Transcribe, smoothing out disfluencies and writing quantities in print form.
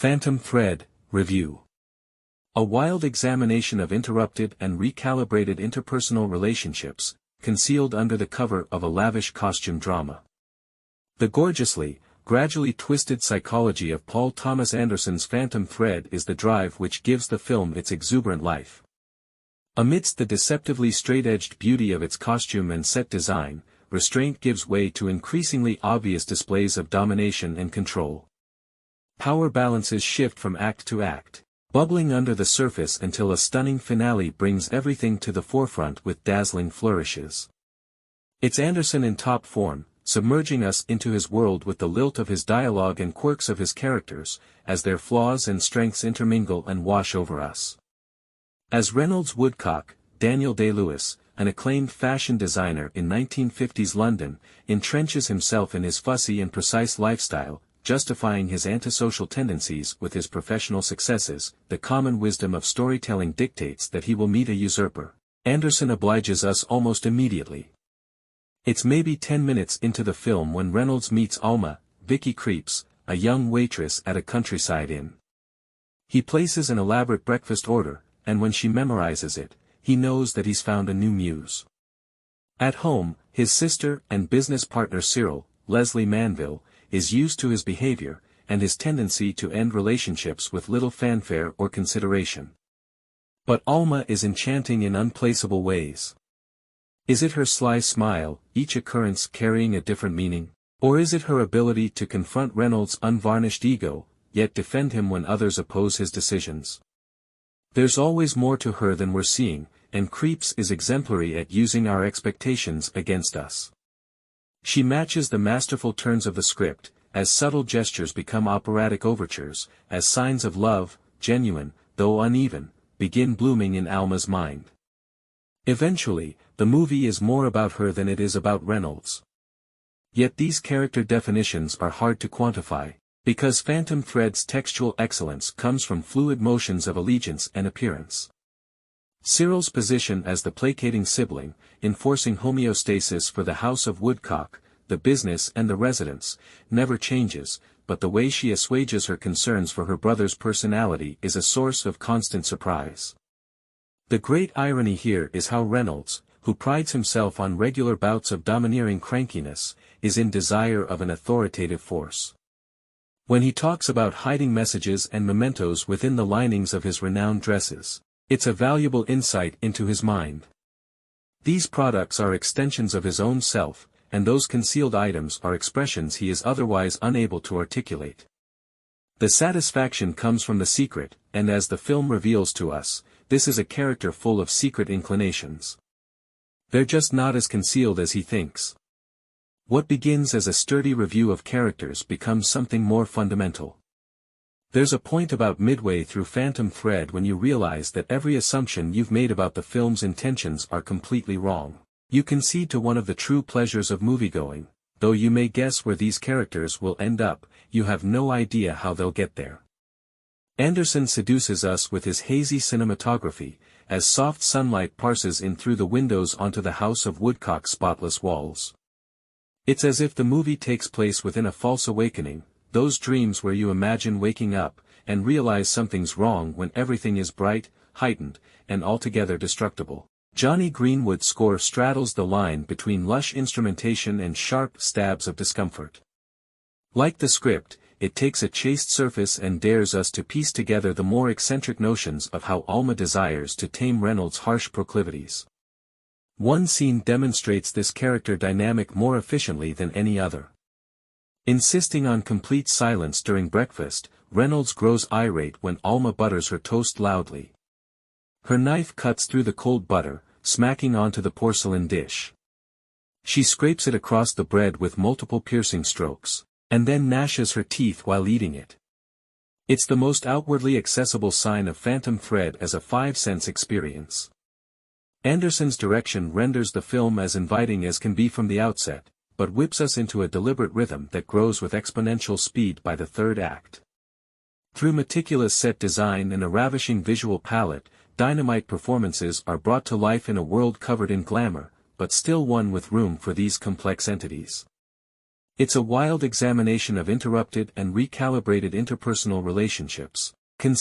Phantom Thread, Review. A wild examination of interrupted and recalibrated interpersonal relationships, concealed under the cover of a lavish costume drama. The gorgeously, gradually twisted psychology of Paul Thomas Anderson's Phantom Thread is the drive which gives the film its exuberant life. Amidst the deceptively straight-edged beauty of its costume and set design, restraint gives way to increasingly obvious displays of domination and control. Power balances shift from act to act, bubbling under the surface until a stunning finale brings everything to the forefront with dazzling flourishes. It's Anderson in top form, submerging us into his world with the lilt of his dialogue and quirks of his characters, as their flaws and strengths intermingle and wash over us. As Reynolds Woodcock, Daniel Day-Lewis, an acclaimed fashion designer in 1950s London, entrenches himself in his fussy and precise lifestyle, justifying his antisocial tendencies with his professional successes, the common wisdom of storytelling dictates that he will meet a usurper. Anderson obliges us almost immediately. It's maybe 10 minutes into the film when Reynolds meets Alma, Vicky Creeps, a young waitress at a countryside inn. He places an elaborate breakfast order, and when she memorizes it, he knows that he's found a new muse. At home, his sister and business partner Cyril, Leslie Manville, is used to his behavior, and his tendency to end relationships with little fanfare or consideration. But Alma is enchanting in unplaceable ways. Is it her sly smile, each occurrence carrying a different meaning? Or is it her ability to confront Reynolds' unvarnished ego, yet defend him when others oppose his decisions? There's always more to her than we're seeing, and Creeps is exemplary at using our expectations against us. She matches the masterful turns of the script, as subtle gestures become operatic overtures, as signs of love, genuine, though uneven, begin blooming in Alma's mind. Eventually, the movie is more about her than it is about Reynolds. Yet these character definitions are hard to quantify, because Phantom Thread's textual excellence comes from fluid motions of allegiance and appearance. Cyril's position as the placating sibling, enforcing homeostasis for the House of Woodcock, the business and the residence, never changes, but the way she assuages her concerns for her brother's personality is a source of constant surprise. The great irony here is how Reynolds, who prides himself on regular bouts of domineering crankiness, is in desire of an authoritative force. When he talks about hiding messages and mementos within the linings of his renowned dresses, it's a valuable insight into his mind. These products are extensions of his own self, and those concealed items are expressions he is otherwise unable to articulate. The satisfaction comes from the secret, and as the film reveals to us, this is a character full of secret inclinations. They're just not as concealed as he thinks. What begins as a sturdy review of characters becomes something more fundamental. There's a point about midway through Phantom Thread when you realize that every assumption you've made about the film's intentions are completely wrong. You concede to one of the true pleasures of moviegoing, though you may guess where these characters will end up, you have no idea how they'll get there. Anderson seduces us with his hazy cinematography, as soft sunlight parses in through the windows onto the House of Woodcock's spotless walls. It's as if the movie takes place within a false awakening, those dreams where you imagine waking up, and realize something's wrong when everything is bright, heightened, and altogether destructible. Johnny Greenwood's score straddles the line between lush instrumentation and sharp stabs of discomfort. Like the script, it takes a chaste surface and dares us to piece together the more eccentric notions of how Alma desires to tame Reynolds' harsh proclivities. One scene demonstrates this character dynamic more efficiently than any other. Insisting on complete silence during breakfast, Reynolds grows irate when Alma butters her toast loudly. Her knife cuts through the cold butter, smacking onto the porcelain dish. She scrapes it across the bread with multiple piercing strokes, and then gnashes her teeth while eating it. It's the most outwardly accessible sign of Phantom Thread as a 5-sense experience. Anderson's direction renders the film as inviting as can be from the outset, but whips us into a deliberate rhythm that grows with exponential speed by the third act. Through meticulous set design and a ravishing visual palette, dynamite performances are brought to life in a world covered in glamour, but still one with room for these complex entities. It's a wild examination of interrupted and recalibrated interpersonal relationships.